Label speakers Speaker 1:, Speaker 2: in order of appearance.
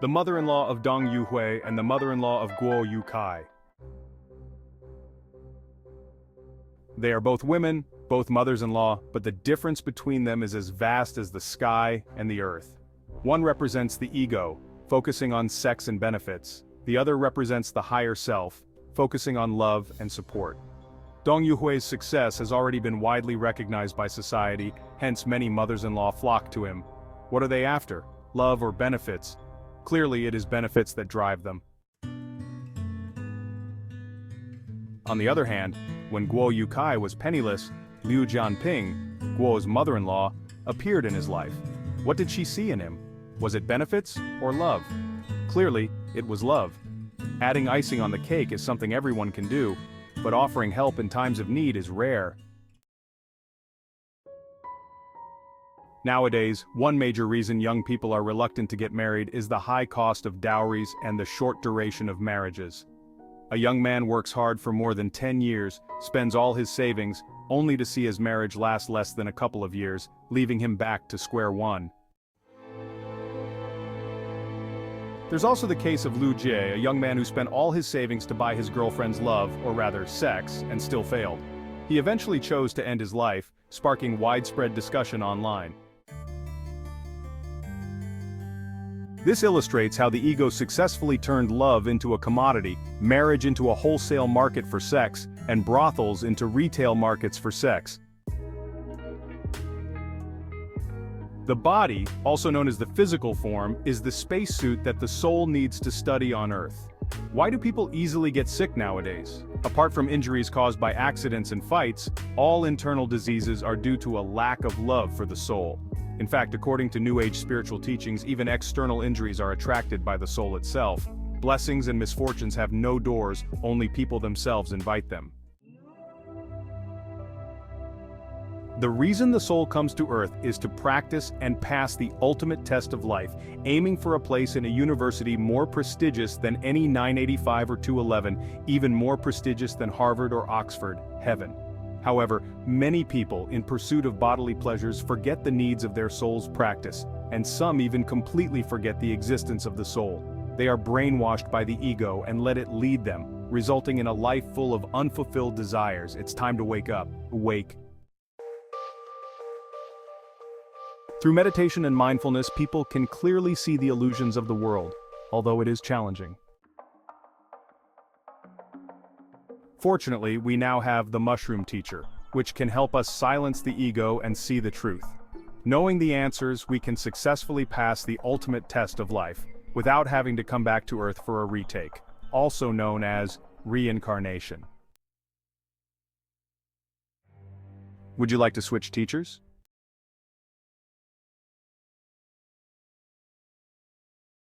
Speaker 1: the mother-in-law of Dong Yuhui and the mother-in-law of Guo Yukai. They are both women, both mothers-in-law, but the difference between them is as vast as the sky and the earth. One represents the ego, focusing on sex and benefits. The other represents the higher self, focusing on love and support. Dong Yuhui's success has already been widely recognized by society, hence many mothers-in-law flock to him. What are they after? Love or benefits? Clearly it is benefits that drive them. On the other hand, when Guo Yukai was penniless, Liu Jianping, Guo's mother-in-law, appeared in his life. What did she see in him? Was it benefits or love? Clearly, it was love. Adding icing on the cake is something everyone can do, but offering help in times of need is rare. Nowadays, one major reason young people are reluctant to get married is the high cost of dowries and the short duration of marriages. A young man works hard for more than 10 years, spends all his savings, only to see his marriage last less than a couple of years, leaving him back to square one. There's also the case of Lu Jie, a young man who spent all his savings to buy his girlfriend's love, or rather sex, and still failed. He eventually chose to end his life, sparking widespread discussion online. This illustrates how the ego successfully turned love into a commodity, marriage into a wholesale market for sex, and brothels into retail markets for sex. The body, also known as the physical form, is the spacesuit that the soul needs to study on Earth. Why do people easily get sick nowadays? Apart from injuries caused by accidents and fights, all internal diseases are due to a lack of love for the soul. In fact, according to New Age spiritual teachings, even external injuries are attracted by the soul itself. Blessings and misfortunes have no doors, only people themselves invite them. The reason the soul comes to Earth is to practice and pass the ultimate test of life, aiming for a place in a university more prestigious than any 985 or 211, even more prestigious than Harvard or Oxford, heaven. However, many people, in pursuit of bodily pleasures, forget the needs of their soul's practice, and some even completely forget the existence of the soul. They are brainwashed by the ego and let it lead them, resulting in a life full of unfulfilled desires. It's time to wake up. Awake. Through meditation and mindfulness, people can clearly see the illusions of the world, although it is challenging. Fortunately, we now have the mushroom teacher, which can help us silence the ego and see the truth. Knowing the answers, we can successfully pass the ultimate test of life, without having to come back to Earth for a retake, also known as reincarnation. Would you like to switch teachers?